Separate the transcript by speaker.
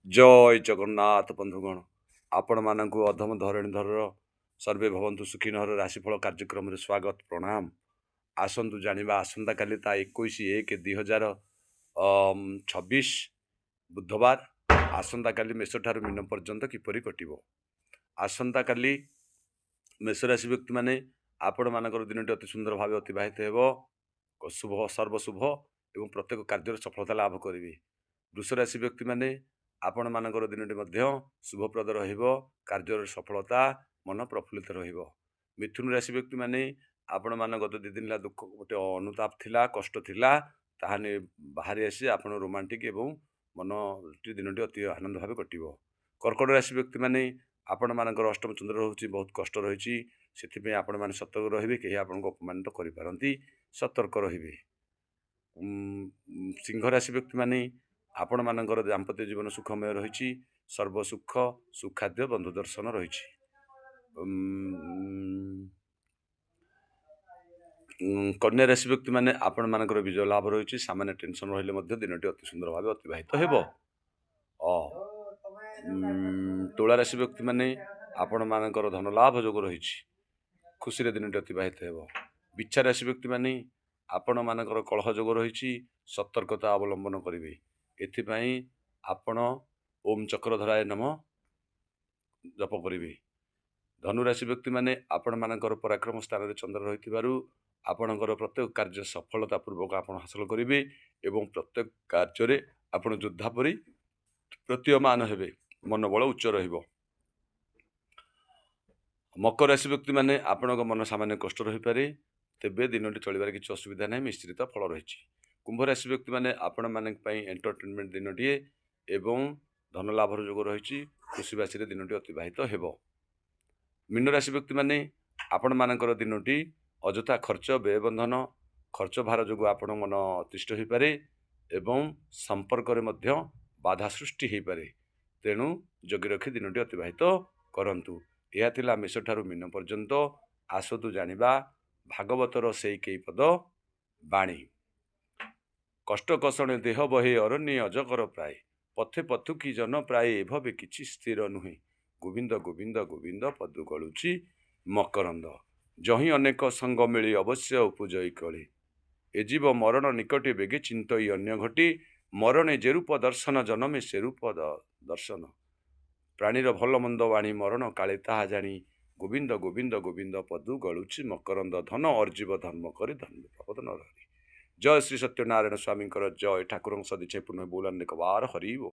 Speaker 1: जय जगन्नाथ बंधुगण आपण मानक अधम धरणीधर सर्वे भवंतु सुखीनर राशिफल कार्यक्रम रे स्वागत प्रणाम। आसतु जानिबा आसंता काली ता 21/1/2026 बुधवार आसंता काली मेष ठारू मीन पर्यंत किपरि कटिबो। आसंता काली मेष राशि व्यक्ति माने आपण मानकर दिनटी अति सुंदर भाव अतिबाहित हेबो। शुभ सर्वशुभ एवं प्रत्येक कार्य सफलता लाभ करेंगे। वृष राशि व्यक्ति माने आपण मानकर दिनटी मध्य शुभप्रद रहिबो। कार्य सफलता मन प्रफुल्लित रहिबो। मिथुन राशि व्यक्ति माने आपण मान गत 2 दिन ला दुख गोटे अनुताप थिला कष्ट थिला ताहाने बाहरी आसी आपण रोमांटिक एवं मन दिनटी अति आनंद भाव कटिबो। कर्कट राशि व्यक्ति माने आपण मानकर अष्टम चंद्र रहुची बहुत कष्ट रहिची सेथिपे आपण माने सतर्क रहिबे केही आपनको अपमानित करि पारंती सतर्क रहिबे। सिंह राशि व्यक्ति माने आपण मानकर दाम्पत्य जीवन सुखमय रही सर्वसुख सुखाद्य बंधु दर्शन रही। कन्या राशि व्यक्ति माने आपण मानकर विजय लाभ रही सामान्य टेंशन रहिले मध्य दिनटी अति सुंदर भाव अतिबाहित हेबो। तुला राशि व्यक्ति माने आपण मानकर धन लाभ जोग रही खुशी रे दिनटी अतिबाहित हेबो। बिच्छा राशि व्यक्ति माने आपण मानकर कलह जोग रही सतर्कता अवलंबन करेंगे। एथिपाई आपण ओम चक्रधराय नम जप करेंगे। धनुराशि व्यक्ति माने आपण मानकर पराक्रम स्थान रे चंद्र रही आपणकर प्रत्येक कार्य सफलता पूर्वक आपण हासिल करेंगे एवं प्रत्येक कार्य रे आपण योद्धा परी प्रतीयमान हेबे मनोबल उच्च रहिबो। मकर राशि व्यक्ति माने आपणक मन सामान्य कष्ट रही पारे तेबे दिनटी चलिबार किछि असुविधा नहीं मिश्रित फल रही। कुंभ राशि व्यक्ति माने आपण मानक पई एंटरटेनमेंट दिनटीए एवं धन लाभर जोग रही खुशीबासी दिनटी अतिबाहित हेबो। मीन राशि व्यक्ति माने आपण मानकर दिनटी अजथा खर्च व्ययबंधन खर्च भार जोग आपण मन अतिष्ठ हो पारे एवं संपर्क रे मध्य बाधा सृष्टि हो पारे तेणु जगी रखी दिनटी अतिबाहित करंतु। यह थिला मेष ठारू मीन पर्यंत आसतु जानिबा भागवतर से कई पद बाणी। कष्ट कसणे देह बहे अरण्य अजगर प्राय पथे पथुकी जन प्राय एभवे किछि स्थिर नुहे गोविंद गोविंद गोविंद पदु गलुची मकरंद जही अनेक संग मिली अवश्य उपजयी कले ए जीव मरण निकटे बेगे चिंतई अन्य घटी मरणे जे रूप दर्शन जनमे से रूप दर्शन प्राणीर भल मंद वाणी मरण काले ताहा जानी गोविंद गोविंद गोविंद पदु गलुची मकरंद धन अर्जीव धर्म करे धन्य प्रपद नरहरि। जय श्री सत्यनारायण स्वामी जय ठाकुर सदिचे पुनः बोलन एक बार हरि।